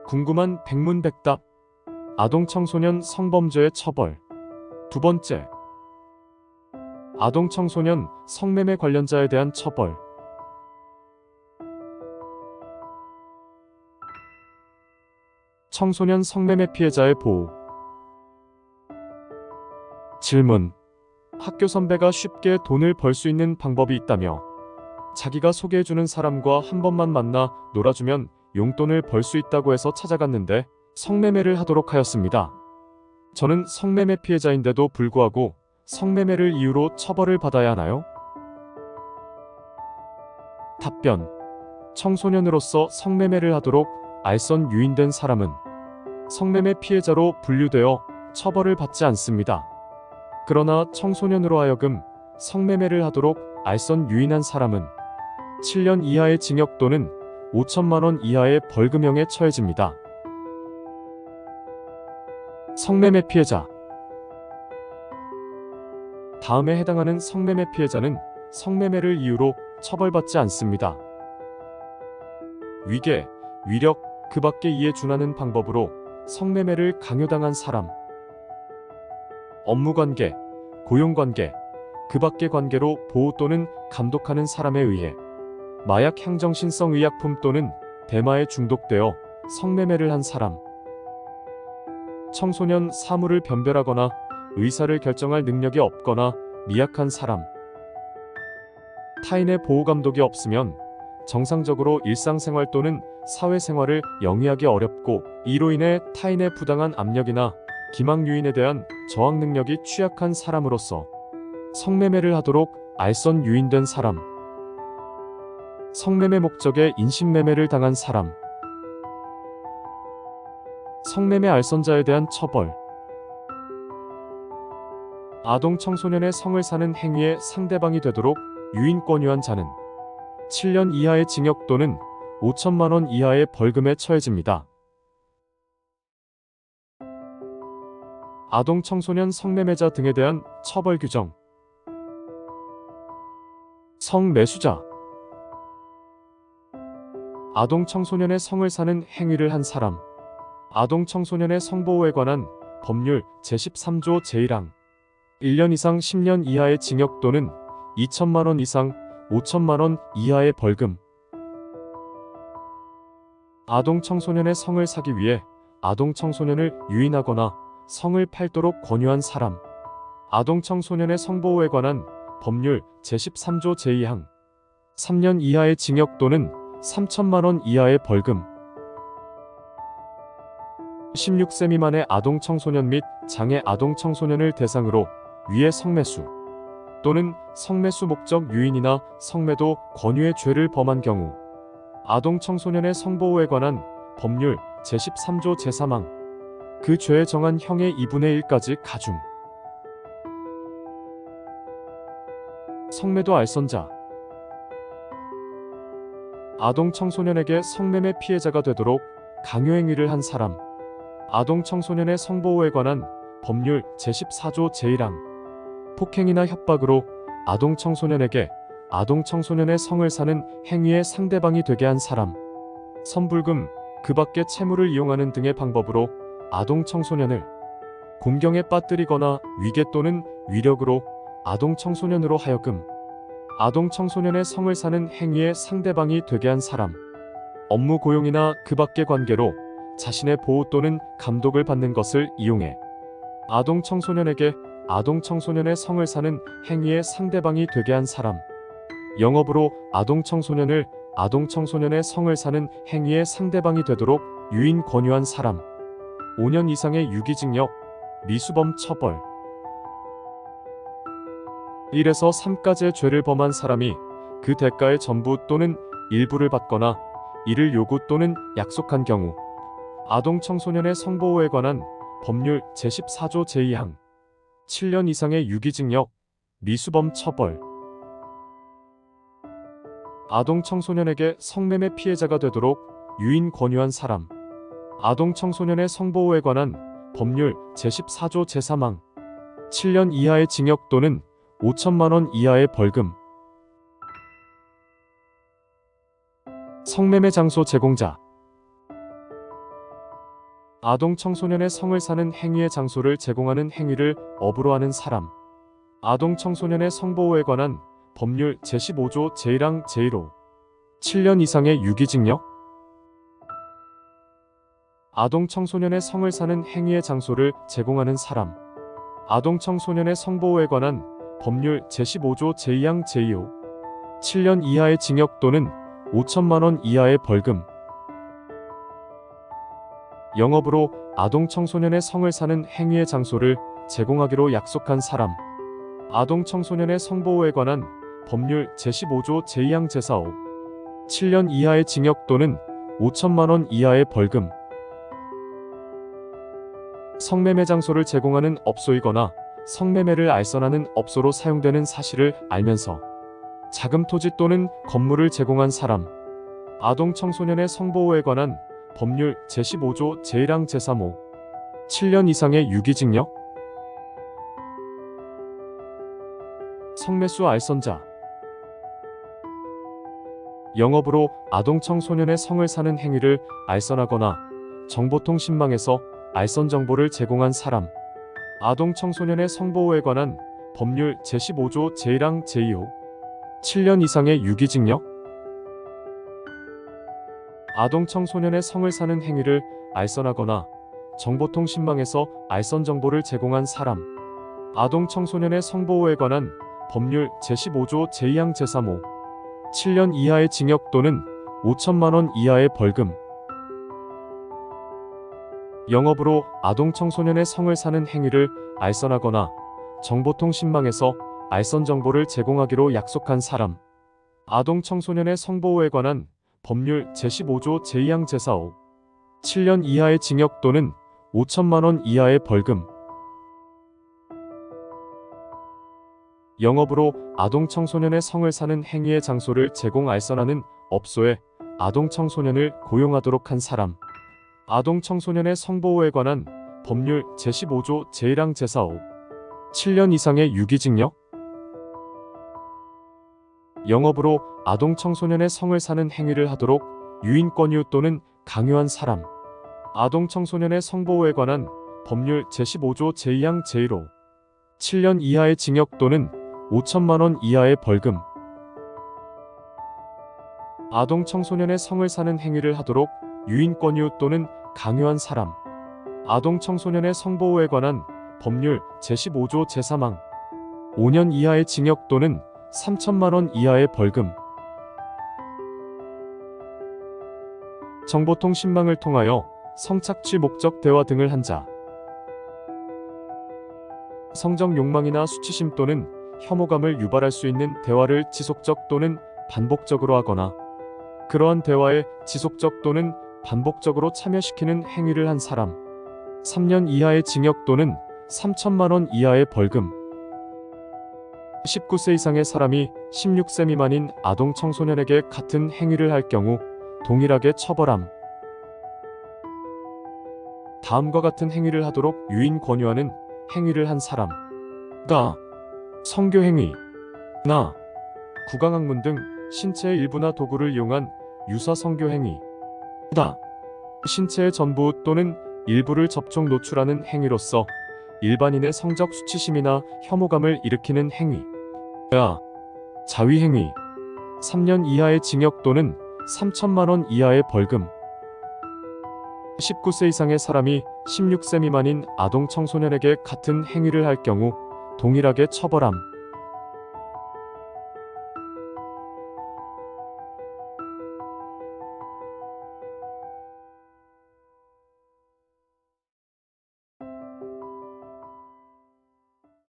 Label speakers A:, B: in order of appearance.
A: 궁금한 백문백답. 아동 청소년 성범죄의 처벌. 두 번째, 아동 청소년 성매매 관련자에 대한 처벌. 청소년 성매매 피해자의 보호. 질문. 학교 선배가 쉽게 돈을 벌 수 있는 방법이 있다며 자기가 소개해주는 사람과 한 번만 만나 놀아주면 용돈을 벌 수 있다고 해서 찾아갔는데 성매매를 하도록 하였습니다. 저는 성매매 피해자인데도 불구하고 성매매를 이유로 처벌을 받아야 하나요? 답변. 청소년으로서 성매매를 하도록 알선 유인된 사람은 성매매 피해자로 분류되어 처벌을 받지 않습니다. 그러나 청소년으로 하여금 성매매를 하도록 알선 유인한 사람은 7년 이하의 징역 또는 5천만 원 이하의 벌금형에 처해집니다. 성매매 피해자. 다음에 해당하는 성매매 피해자는 성매매를 이유로 처벌받지 않습니다. 위계, 위력, 그 밖에 이에 준하는 방법으로 성매매를 강요당한 사람. 업무관계, 고용관계, 그 밖의 관계로 보호 또는 감독하는 사람에 의해 마약 향정신성 의약품 또는 대마에 중독되어 성매매를 한 사람. 청소년 사물을 변별하거나 의사를 결정할 능력이 없거나 미약한 사람. 타인의 보호 감독이 없으면 정상적으로 일상생활 또는 사회생활을 영위하기 어렵고 이로 인해 타인의 부당한 압력이나 기망 유인에 대한 저항 능력이 취약한 사람으로서 성매매를 하도록 알선 유인된 사람. 성매매 목적의 인신매매를 당한 사람. 성매매 알선자에 대한 처벌. 아동 청소년의 성을 사는 행위의 상대방이 되도록 유인 권유한 자는 7년 이하의 징역 또는 5천만 원 이하의 벌금에 처해집니다. 아동 청소년 성매매자 등에 대한 처벌 규정. 성매수자. 아동 청소년의 성을 사는 행위를 한 사람. 아동 청소년의 성보호에 관한 법률 제13조 제1항 1년 이상 10년 이하의 징역 또는 2천만 원 이상 5천만 원 이하의 벌금. 아동 청소년의 성을 사기 위해 아동 청소년을 유인하거나 성을 팔도록 권유한 사람. 아동 청소년의 성보호에 관한 법률 제13조 제2항 3년 이하의 징역 또는 3천만 원 이하의 벌금. 16세 미만의 아동 청소년 및 장애 아동 청소년을 대상으로 위의 성매수 또는 성매수 목적 유인이나 성매도 권유의 죄를 범한 경우 아동 청소년의 성보호에 관한 법률 제13조 제3항 그 죄에 정한 형의 2분의 1까지 가중. 성매도 알선자. 아동 청소년에게 성매매 피해자가 되도록 강요행위를 한 사람. 아동 청소년의 성보호에 관한 법률 제14조 제1항 폭행이나 협박으로 아동 청소년에게 아동 청소년의 성을 사는 행위의 상대방이 되게 한 사람. 선불금, 그 밖의 채무를 이용하는 등의 방법으로 아동 청소년을 공경에 빠뜨리거나 위계 또는 위력으로 아동 청소년으로 하여금 아동 청소년의 성을 사는 행위의 상대방이 되게 한 사람. 업무 고용이나 그 밖의 관계로 자신의 보호 또는 감독을 받는 것을 이용해 아동 청소년에게 아동 청소년의 성을 사는 행위의 상대방이 되게 한 사람. 영업으로 아동 청소년을 아동 청소년의 성을 사는 행위의 상대방이 되도록 유인 권유한 사람. 5년 이상의 유기징역, 미수범 처벌. 1에서 3가지의 죄를 범한 사람이 그 대가의 전부 또는 일부를 받거나 이를 요구 또는 약속한 경우 아동 청소년의 성보호에 관한 법률 제14조 제2항 7년 이상의 유기징역, 미수범 처벌. 아동 청소년에게 성매매 피해자가 되도록 유인 권유한 사람. 아동 청소년의 성보호에 관한 법률 제14조 제3항 7년 이하의 징역 또는 5천만 원 이하의 벌금. 성매매 장소 제공자. 아동 청소년의 성을 사는 행위의 장소를 제공하는 행위를 업으로 하는 사람. 아동 청소년의 성보호에 관한 법률 제15조 제1항 제1호 7년 이상의 유기징역. 아동 청소년의 성을 사는 행위의 장소를 제공하는 사람. 아동 청소년의 성보호에 관한 법률 제15조 제2항 제2호 7년 이하의 징역 또는 5천만 원 이하의 벌금. 영업으로 아동 청소년의 성을 사는 행위의 장소를 제공하기로 약속한 사람. 아동 청소년의 성보호에 관한 법률 제15조 제2항 제4호 7년 이하의 징역 또는 5천만 원 이하의 벌금. 성매매 장소를 제공하는 업소이거나 성매매를 알선하는 업소로 사용되는 사실을 알면서 자금 토지 또는 건물을 제공한 사람. 아동 청소년의 성보호에 관한 법률 제15조 제1항 제3호 7년 이상의 유기징역. 성매수 알선자. 영업으로 아동 청소년의 성을 사는 행위를 알선하거나 정보통신망에서 알선 정보를 제공한 사람. 아동 청소년의 성보호에 관한 법률 제15조 제1항 제2호 7년 이상의 유기징역. 아동 청소년의 성을 사는 행위를 알선하거나 정보통신망에서 알선 정보를 제공한 사람. 아동 청소년의 성보호에 관한 법률 제15조 제2항 제3호 7년 이하의 징역 또는 5천만 원 이하의 벌금. 영업으로 아동 청소년의 성을 사는 행위를 알선하거나 정보통신망에서 알선 정보를 제공하기로 약속한 사람. 아동 청소년의 성보호에 관한 법률 제15조 제2항 제4호 7년 이하의 징역 또는 5천만 원 이하의 벌금. 영업으로 아동 청소년의 성을 사는 행위의 장소를 제공 알선하는 업소에 아동 청소년을 고용하도록 한 사람. 아동 청소년의 성보호에 관한 법률 제15조 제1항 제4호 7년 이상의 유기징역. 영업으로 아동 청소년의 성을 사는 행위를 하도록 유인 권유 또는 강요한 사람. 아동 청소년의 성보호에 관한 법률 제15조 제2항 제1호 7년 이하의 징역 또는 5천만 원 이하의 벌금. 아동 청소년의 성을 사는 행위를 하도록 유인 권유 또는 강요한 사람. 아동 청소년의 성보호에 관한 법률 제15조 제3항 5년 이하의 징역 또는 3천만 원 이하의 벌금. 정보통신망을 통하여 성착취 목적 대화 등을 한 자. 성적 욕망이나 수치심 또는 혐오감을 유발할 수 있는 대화를 지속적 또는 반복적으로 하거나 그러한 대화에 지속적 또는 반복적으로 참여시키는 행위를 한 사람. 3년 이하의 징역 또는 3천만 원 이하의 벌금. 19세 이상의 사람이 16세 미만인 아동 청소년에게 같은 행위를 할 경우 동일하게 처벌함. 다음과 같은 행위를 하도록 유인 권유하는 행위를 한 사람. 가. 성교행위. 나. 구강학문 등 신체의 일부나 도구를 이용한 유사 성교행위. 다. 신체의 전부 또는 일부를 접촉 노출하는 행위로서 일반인의 성적 수치심이나 혐오감을 일으키는 행위. 야. 자위행위. 3년 이하의 징역 또는 3천만 원 이하의 벌금. 19세 이상의 사람이 16세 미만인 아동 청소년에게 같은 행위를 할 경우 동일하게 처벌함.